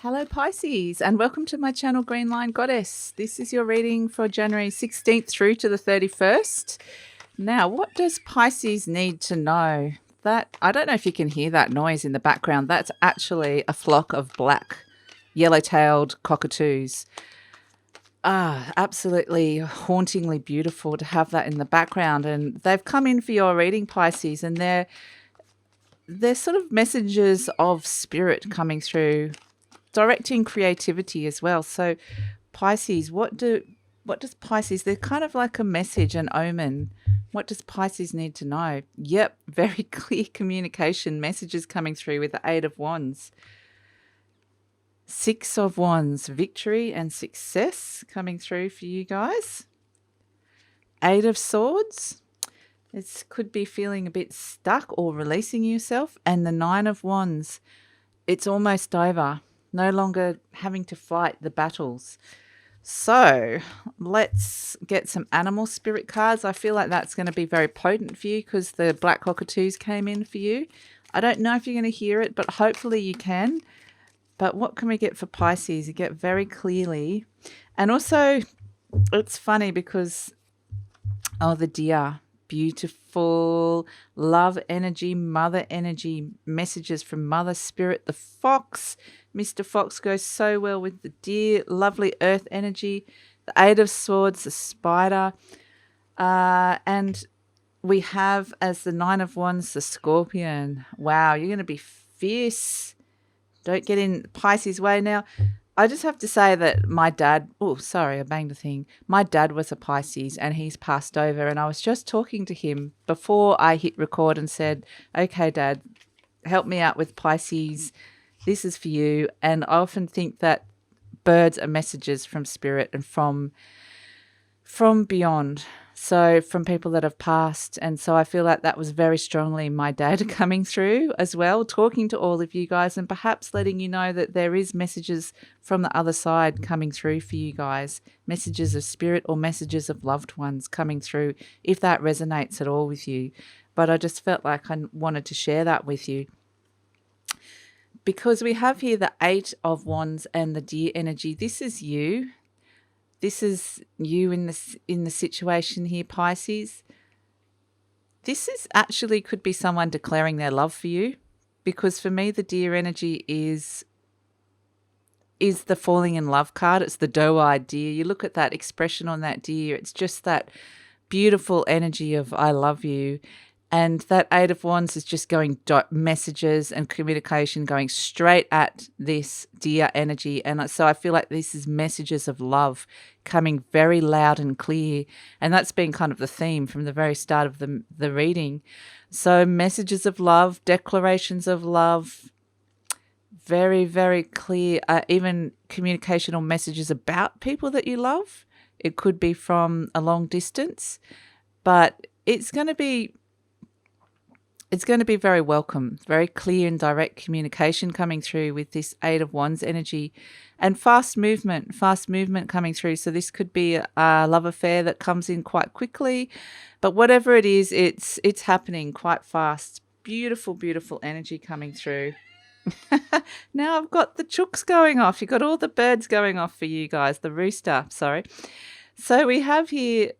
Hello Pisces and welcome to my channel Green Line Goddess. This is your reading for January 16th through to the 31st. Now, what does Pisces need to know? That I don't know if you can hear that noise in the background. That's actually a flock of black yellow-tailed cockatoos. Absolutely hauntingly beautiful to have that in the background. And they've come in for your reading, Pisces, and they're sort of messages of spirit coming through, directing creativity as well. So Pisces, what does Pisces, they're kind of like a message, an omen. What does Pisces need to know? Yep, very clear communication messages coming through with the Eight of Wands. Six of Wands, victory and success coming through for you guys. Eight of Swords, it could be feeling a bit stuck or releasing yourself. And the Nine of Wands, it's almost over. No longer having to fight the battles. So let's get some animal spirit cards. I feel like that's going to be very potent for you because the black cockatoos came in for you. I don't know if you're going to hear it, but hopefully you can. But what can we get for Pisces? You get very clearly. And also, it's funny because, the deer. Beautiful love energy, mother energy, messages from mother spirit. The fox, Mr. Fox goes so well with the deer. Lovely earth energy. The Eight of Swords, the spider. And we have as the Nine of Wands, the scorpion. Wow, you're going to be fierce. Don't get in Pisces' way now. I just have to say that my dad, I banged the thing. My dad was a Pisces and he's passed over, and I was just talking to him before I hit record and said, okay, Dad, help me out with Pisces. This is for you. And I often think that birds are messages from spirit and from beyond. So from people that have passed. And so I feel like that was very strongly my dad coming through as well, talking to all of you guys and perhaps letting you know that there is messages from the other side coming through for you guys, messages of spirit or messages of loved ones coming through, if that resonates at all with you. But I just felt like I wanted to share that with you. Because we have here the Eight of Wands and the deer energy. This is you. This is you in the situation here, Pisces. This is actually could be someone declaring their love for you, because for me the deer energy is the falling in love card. It's the doe-eyed deer. You look at that expression on that deer. It's just that beautiful energy of I love you. And that Eight of Wands is just going messages and communication going straight at this deer energy. And so I feel like this is messages of love coming very loud and clear. And that's been kind of the theme from the very start of the reading. So messages of love, declarations of love, very, very clear, even communication or messages about people that you love. It could be from a long distance, but it's going to be very welcome, very clear and direct communication coming through with this Eight of Wands energy, and fast movement coming through. So this could be a love affair that comes in quite quickly, but whatever it is, it's happening quite fast. Beautiful, beautiful energy coming through. Now I've got the chooks going off. You've got all the birds going off for you guys, the rooster, sorry. So we have here,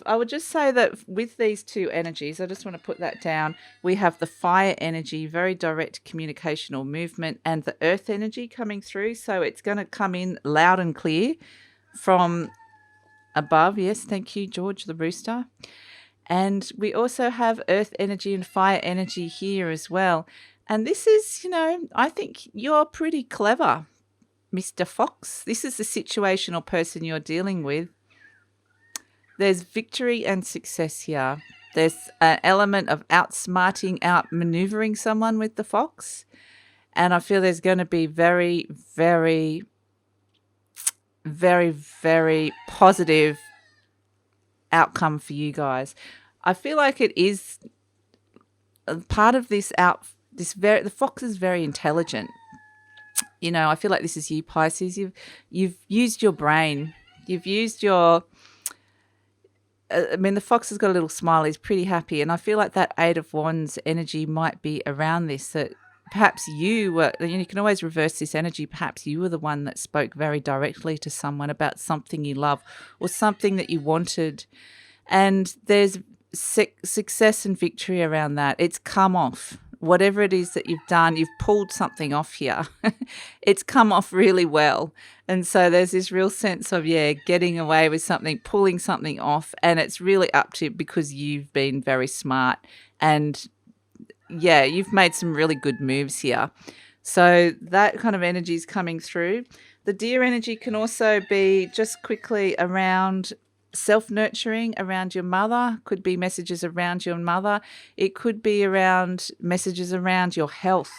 I would just say that with these two energies, I just want to put that down. We have the fire energy, very direct communication or movement, and the earth energy coming through. So it's going to come in loud and clear from above. Yes, thank you, George the rooster. And we also have earth energy and fire energy here as well. And this is, I think you're pretty clever, Mr. Fox. This is the situation or person you're dealing with. There's victory and success here. There's an element of outsmarting, outmaneuvering someone with the fox. And I feel there's going to be very, very, very, very positive outcome for you guys. I feel like it is part of this the fox is very intelligent. I feel like this is you, Pisces. You've used your brain. You've used your... the fox has got a little smile. He's pretty happy. And I feel like that Eight of Wands energy might be around this, that perhaps you were, you can always reverse this energy. Perhaps you were the one that spoke very directly to someone about something you love or something that you wanted. And there's success and victory around that. It's come off. Whatever it is that you've done, you've pulled something off here. It's come off really well. And so there's this real sense of, getting away with something, pulling something off. And it's really up to you because you've been very smart. And you've made some really good moves here. So that kind of energy is coming through. The deer energy can also be just quickly around self-nurturing, around your mother. Could be messages around your mother. It could be around messages around your health.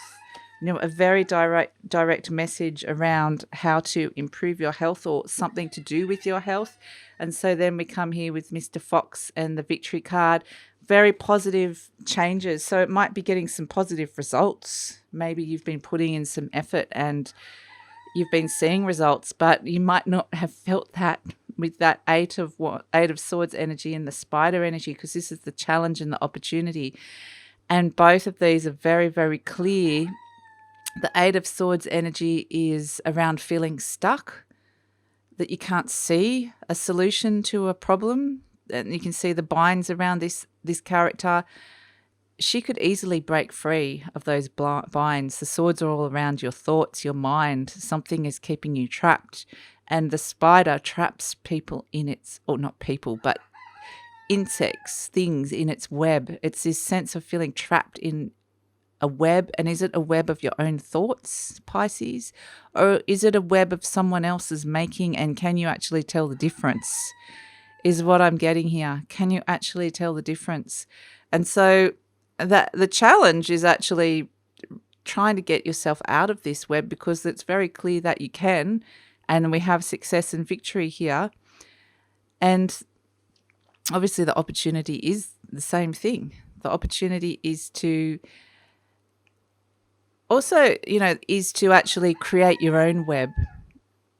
A very direct message around how to improve your health or something to do with your health. And so then we come here with Mr. Fox and the victory card. Very positive changes. So it might be getting some positive results. Maybe you've been putting in some effort and you've been seeing results, but you might not have felt that with that Eight of Swords energy and the Spider energy, because this is the challenge and the opportunity. And both of these are very, very clear. The Eight of Swords energy is around feeling stuck, that you can't see a solution to a problem. And you can see the binds around this character. She could easily break free of those binds. The swords are all around your thoughts, your mind. Something is keeping you trapped. And the spider traps people in its, or not people, but insects, things in its web. It's this sense of feeling trapped in a web. And is it a web of your own thoughts, Pisces? Or is it a web of someone else's making? And can you actually tell the difference? Is what I'm getting here. Can you actually tell the difference? And so that the challenge is actually trying to get yourself out of this web, because it's very clear that you can. And we have success and victory here. And obviously the opportunity is the same thing. The opportunity is to also, is to actually create your own web.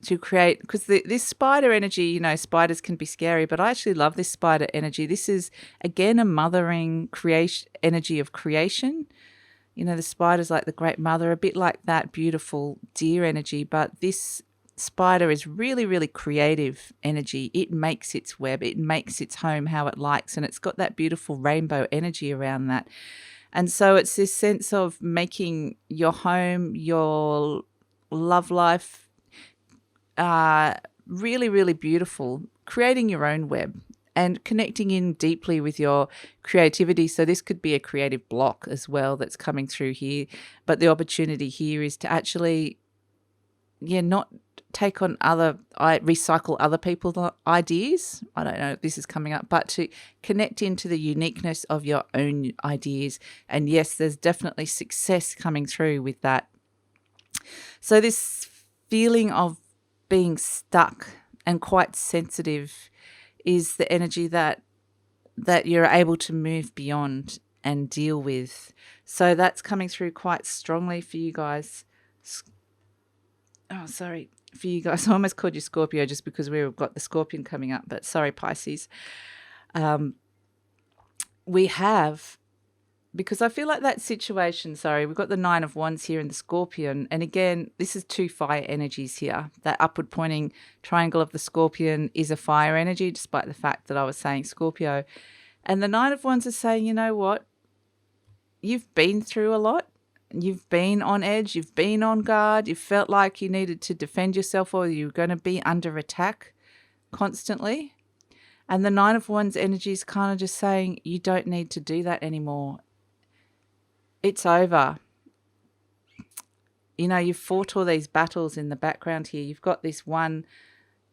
To create, because this spider energy, spiders can be scary, but I actually love this spider energy. This is, again, a mothering creation energy of creation. The spider's like the great mother, a bit like that beautiful deer energy, but this spider is really, really creative energy. It makes its web, it makes its home how it likes, and it's got that beautiful rainbow energy around that. And so it's this sense of making your home, your love life, really, really beautiful, creating your own web and connecting in deeply with your creativity. So this could be a creative block as well that's coming through here. But the opportunity here is to actually, not take on recycle other people's ideas. I don't know if this is coming up, but to connect into the uniqueness of your own ideas. And yes, there's definitely success coming through with that. So this feeling of being stuck and quite sensitive is the energy that you're able to move beyond and deal with. So that's coming through quite strongly for you guys. For you guys. I almost called you Scorpio just because we've got the Scorpion coming up, but sorry, Pisces. We have, because I feel like that situation, we've got the Nine of Wands here in the Scorpion. And again, this is two fire energies here. That upward pointing triangle of the Scorpion is a fire energy, despite the fact that I was saying Scorpio. And the Nine of Wands is saying, you know what? You've been through a lot. You've been on edge. You've been on guard. You felt like you needed to defend yourself, or you were going to be under attack constantly. And the Nine of Wands energy is kind of just saying, you don't need to do that anymore. It's over. You've fought all these battles in the background here. You've got this one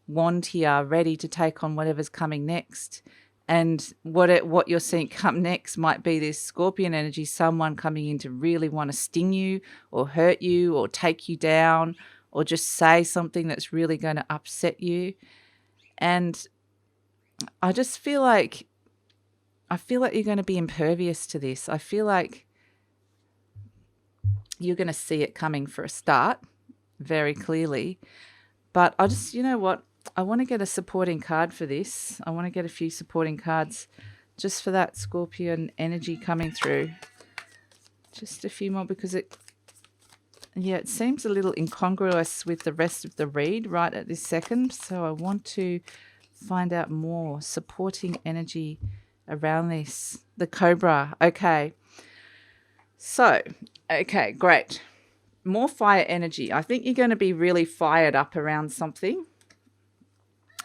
wand here ready to take on whatever's coming next. And what you're seeing come next might be this Scorpion energy, someone coming in to really want to sting you or hurt you or take you down or just say something that's really going to upset you. And I just feel like you're going to be impervious to this. I feel like you're going to see it coming for a start very clearly. But I just, I want to get a supporting card for this. I want to get a few supporting cards just for that Scorpion energy coming through. Just a few more, because Yeah, it seems a little incongruous with the rest of the read right at this second. So I want to find out more supporting energy around this. The Cobra. Okay. So, okay, great. More fire energy. I think you're going to be really fired up around something.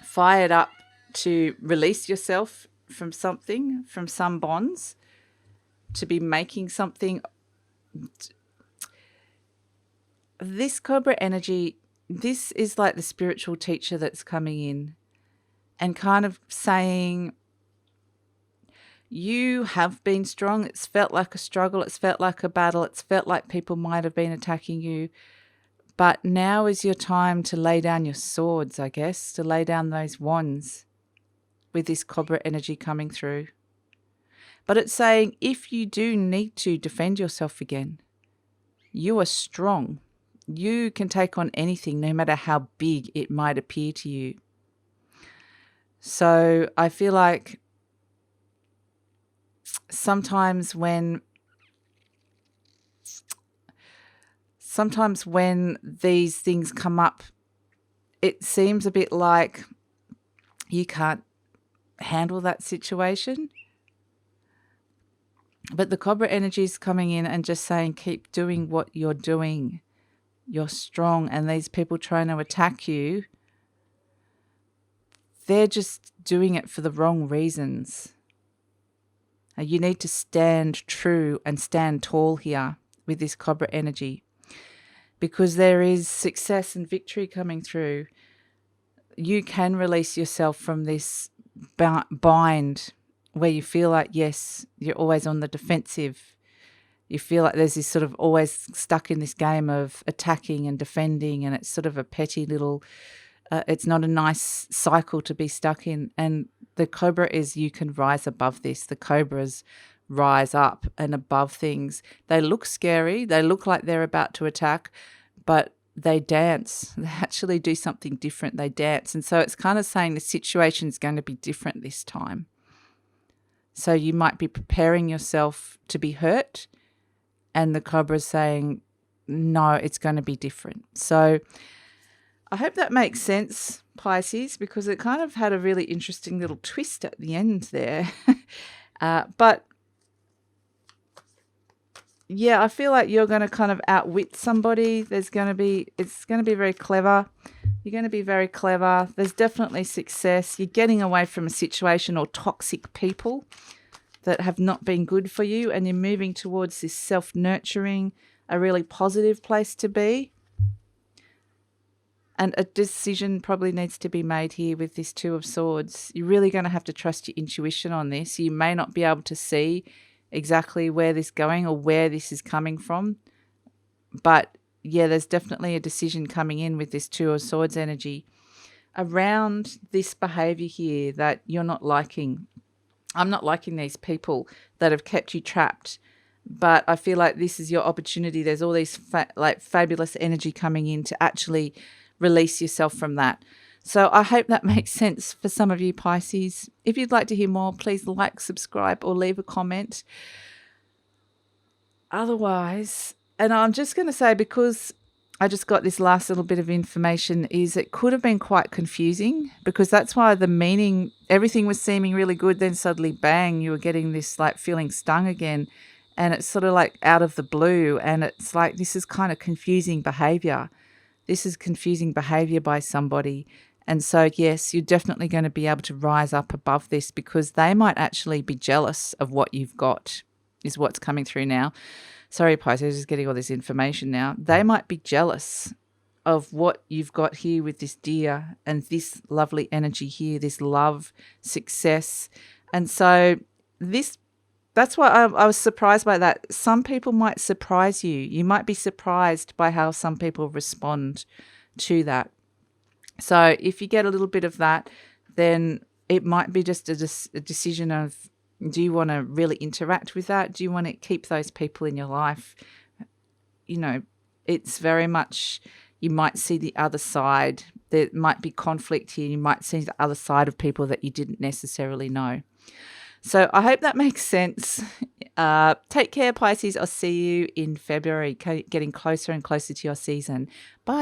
Fired up to release yourself from something, from some bonds, to be making something. This Cobra energy, this is like the spiritual teacher that's coming in and kind of saying, you have been strong. It's felt like a struggle. It's felt like a battle. It's felt like people might have been attacking you. But now is your time to lay down your swords, I guess, to lay down those wands with this Cobra energy coming through. But it's saying if you do need to defend yourself again, you are strong. You can take on anything, no matter how big it might appear to you. So I feel like sometimes when these things come up, it seems a bit like you can't handle that situation. But the Cobra energy is coming in and just saying, keep doing what you're doing. You're strong. And these people trying to attack you, they're just doing it for the wrong reasons. You need to stand true and stand tall here with this Cobra energy, because there is success and victory coming through. You can release yourself from this bind where you feel like, yes, you're always on the defensive. You feel like there's this sort of always stuck in this game of attacking and defending, and it's sort of a petty little, it's not a nice cycle to be stuck in. And the Cobra is, you can rise above this. The Cobras rise up and above things. They look scary. They look like they're about to attack, but they dance. They actually do something different. They dance. And so it's kind of saying the situation is going to be different this time. So you might be preparing yourself to be hurt, and the Cobra is saying, no, it's going to be different. So I hope that makes sense, Pisces, because it kind of had a really interesting little twist at the end there. But yeah, I feel like you're going to kind of outwit somebody. It's going to be very clever. You're going to be very clever. There's definitely success. You're getting away from a situation or toxic people that have not been good for you, and you're moving towards this self-nurturing, a really positive place to be. And a decision probably needs to be made here with this Two of Swords. You're really going to have to trust your intuition on this. You may not be able to see exactly where this is going or where this is coming from, but yeah, there's definitely a decision coming in with this Two of Swords energy around this behavior here that you're not liking. I'm not liking these people that have kept you trapped, but I feel like this is your opportunity. There's all these fabulous energy coming in to actually release yourself from that. So I hope that makes sense for some of you, Pisces. If you'd like to hear more, please like, subscribe, or leave a comment. Otherwise, and I'm just going to say, because I just got this last little bit of information, is it could have been quite confusing, because that's why the meaning, everything was seeming really good, then suddenly bang, you were getting this like feeling stung again, and it's sort of like out of the blue, and it's like, this is kind of confusing behavior. This is confusing behavior by somebody. And so, yes, you're definitely going to be able to rise up above this, because they might actually be jealous of what you've got, is what's coming through now. Sorry, Pisces, just getting all this information now. They might be jealous of what you've got here with this deer and this lovely energy here, this love, success. And so that's why I was surprised by that. Some people might surprise you. You might be surprised by how some people respond to that. So if you get a little bit of that, then it might be just a decision of, do you want to really interact with that? Do you want to keep those people in your life? You know, it's very much, you might see the other side. There might be conflict here. You might see the other side of people that you didn't necessarily know. So I hope that makes sense. Take care, Pisces. I'll see you in February, getting closer and closer to your season. Bye.